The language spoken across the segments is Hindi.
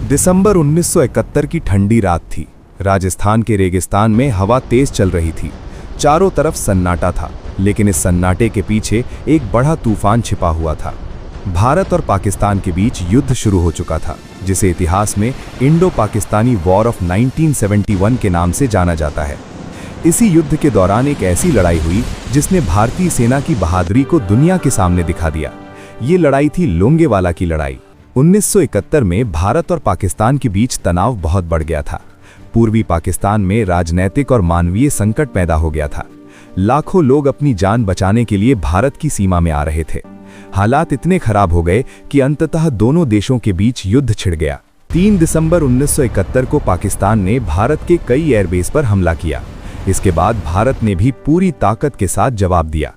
दिसंबर 1971 की ठंडी रात थी। राजस्थान के रेगिस्तान में हवा तेज चल रही थी। चारों तरफ सन्नाटा था, लेकिन इस सन्नाटे के पीछे एक बड़ा तूफान छिपा हुआ था। भारत और पाकिस्तान के बीच युद्ध शुरू हो चुका था, जिसे इतिहास में इंडो पाकिस्तानी वॉर ऑफ 1971 के नाम से जाना जाता है। इसी युद्ध के दौरान एक ऐसी लड़ाई हुई जिसने भारतीय सेना की बहादुरी को दुनिया के सामने दिखा दिया। ये लड़ाई थी लोंगेवाला की लड़ाई। 1971 में भारत और पाकिस्तान के बीच तनाव बहुत बढ़ गया था। पूर्वी पाकिस्तान में राजनैतिक और मानवीय संकट पैदा हो गया था। लाखों लोग अपनी जान बचाने के लिए भारत की सीमा में आ रहे थे। हालात इतने खराब हो गए कि अंततः दोनों देशों के बीच युद्ध छिड़ गया। 3 दिसंबर 1971 को पाकिस्तान ने भारत के कई एयरबेस पर हमला किया। इसके बाद भारत ने भी पूरी ताकत के साथ जवाब दिया।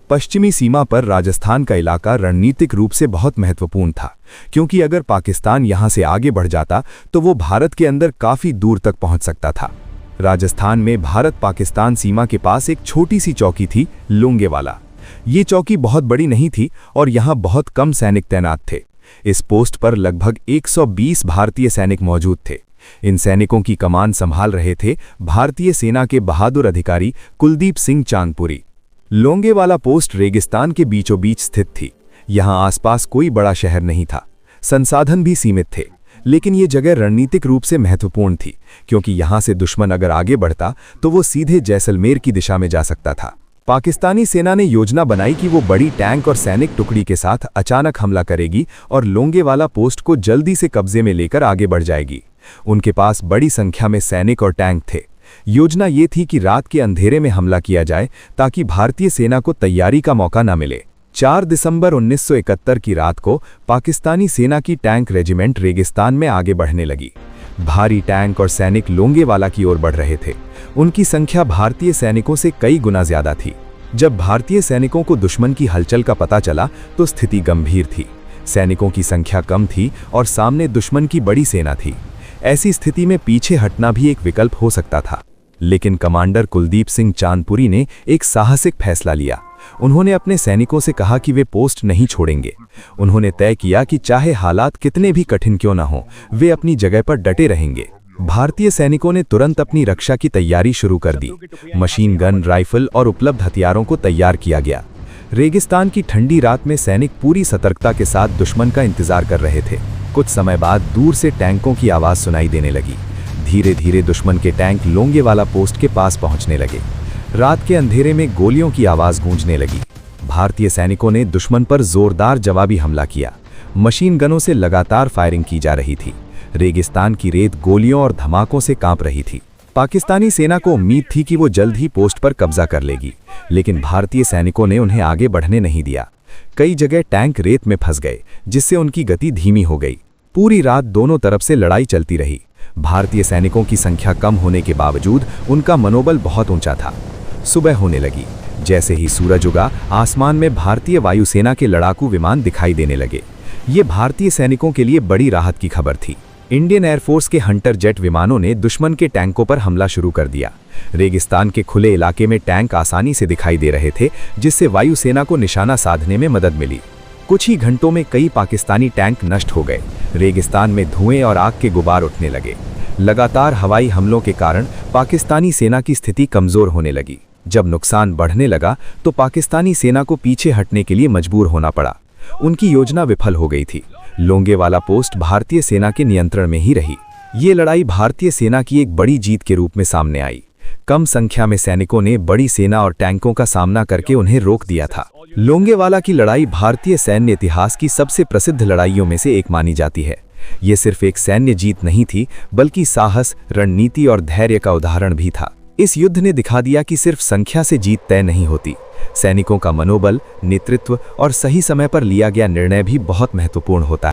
पश्चिमी सीमा पर राजस्थान का इलाका रणनीतिक रूप से बहुत महत्वपूर्ण था, क्योंकि अगर पाकिस्तान यहां से आगे बढ़ जाता तो वो भारत के अंदर काफी दूर तक पहुंच सकता था। राजस्थान में भारत पाकिस्तान सीमा के पास एक छोटी सी चौकी थी, लोंगेवाला। ये चौकी बहुत बड़ी नहीं थी और यहां बहुत कम सैनिक तैनात थे। इस पोस्ट पर लगभग 120 भारतीय सैनिक मौजूद थे। इन सैनिकों की कमान संभाल रहे थे भारतीय सेना के बहादुर अधिकारी कुलदीप सिंह चांदपुरी। लोंगेवाला पोस्ट रेगिस्तान के बीचों बीच स्थित थी। यहां आसपास कोई बड़ा शहर नहीं था, संसाधन भी सीमित थे, लेकिन ये जगह रणनीतिक रूप से महत्वपूर्ण थी, क्योंकि यहां से दुश्मन अगर आगे बढ़ता तो वो सीधे जैसलमेर की दिशा में जा सकता था। पाकिस्तानी सेना ने योजना बनाई कि वो बड़ी टैंक और सैनिक टुकड़ी के साथ अचानक हमला करेगी और लोंगेवाला पोस्ट को जल्दी से कब्जे में लेकर आगे बढ़ जाएगी। उनके पास बड़ी संख्या में सैनिक और टैंक थे। योजना ये थी कि रात के अंधेरे में हमला किया जाए ताकि भारतीय सेना को तैयारी का मौका न मिले। 4 दिसंबर 1971 की रात को पाकिस्तानी सेना की टैंक रेजिमेंट रेगिस्तान में आगे बढ़ने लगी। भारी टैंक और सैनिक लोंगेवाला की ओर बढ़ रहे थे। उनकी संख्या भारतीय सैनिकों से कई गुना ज्यादा थी। जब भारतीय सैनिकों को दुश्मन की हलचल का पता चला तो स्थिति गंभीर थी। सैनिकों की संख्या कम थी और सामने दुश्मन की बड़ी सेना थी। ऐसी स्थिति में पीछे हटना भी एक विकल्प हो सकता था, लेकिन कमांडर कुलदीप सिंह चांदपुरी ने एक साहसिक फैसला लिया। उन्होंने अपने सैनिकों से कहा कि वे पोस्ट नहीं छोड़ेंगे। उन्होंने तय किया कि चाहे हालात कितने भी कठिन क्यों न हो, वे अपनी जगह पर डटे रहेंगे। भारतीय सैनिकों ने तुरंत अपनी रक्षा की तैयारी शुरू कर दी। मशीन गन, राइफल और उपलब्ध हथियारों को तैयार किया गया। रेगिस्तान की ठंडी रात में सैनिक पूरी सतर्कता के साथ दुश्मन का इंतजार कर रहे थे। कुछ समय बाद दूर से टैंकों की आवाज सुनाई देने लगी। धीरे धीरे दुश्मन के टैंक लोंगेवाला पोस्ट के पास पहुंचने लगे। रात के अंधेरे में गोलियों की आवाज गूंजने लगी। भारतीय सैनिकों ने दुश्मन पर जोरदार जवाबी हमला किया। मशीन गनों से लगातार फायरिंग की जा रही थी। रेगिस्तान की रेत गोलियों और धमाकों से कांप रही थी। पाकिस्तानी सेना को उम्मीद थी कि वो जल्द ही पोस्ट पर कब्जा कर लेगी, लेकिन भारतीय सैनिकों ने उन्हें आगे बढ़ने नहीं दिया। कई जगह टैंक रेत में फंस गए, जिससे उनकी गति धीमी हो गई। पूरी रात दोनों तरफ से लड़ाई चलती रही। भारतीय सैनिकों की संख्या कम होने के बावजूद उनका मनोबल बहुत ऊंचा था। सुबह होने लगी। जैसे ही सूरज उगा, आसमान में भारतीय वायुसेना के लड़ाकू विमान दिखाई देने लगे। ये भारतीय सैनिकों के लिए बड़ी राहत की खबर थी। इंडियन एयरफोर्स के हंटर जेट विमानों ने दुश्मन के टैंकों पर हमला शुरू कर दिया। रेगिस्तान के खुले इलाके में टैंक आसानी से दिखाई दे रहे थे, जिससे वायुसेना को निशाना साधने में मदद मिली। कुछ ही घंटों में कई पाकिस्तानी टैंक नष्ट हो गए। रेगिस्तान में धुएं और आग के गुबार उठने लगे। लगातार हवाई हमलों के कारण पाकिस्तानी सेना की स्थिति कमजोर होने लगी। जब नुकसान बढ़ने लगा तो पाकिस्तानी सेना को पीछे हटने के लिए मजबूर होना पड़ा। उनकी योजना विफल हो गई थी। लोंगेवाला पोस्ट भारतीय सेना के नियंत्रण में ही रही। ये लड़ाई भारतीय सेना की एक बड़ी जीत के रूप में सामने आई। कम संख्या में सैनिकों ने बड़ी सेना और टैंकों का सामना करके उन्हें रोक दिया था। लोंगेवाला की लड़ाई भारतीय सैन्य इतिहास की सबसे प्रसिद्ध लड़ाइयों में से एक मानी जाती है। ये सिर्फ एक सैन्य जीत नहीं थी, बल्कि साहस, रणनीति और धैर्य का उदाहरण भी था। इस युद्ध ने दिखा दिया कि सिर्फ संख्या से जीत तय नहीं होती। सैनिकों का मनोबल, नेतृत्व और सही समय पर लिया गया निर्णय भी बहुत महत्वपूर्ण होता है।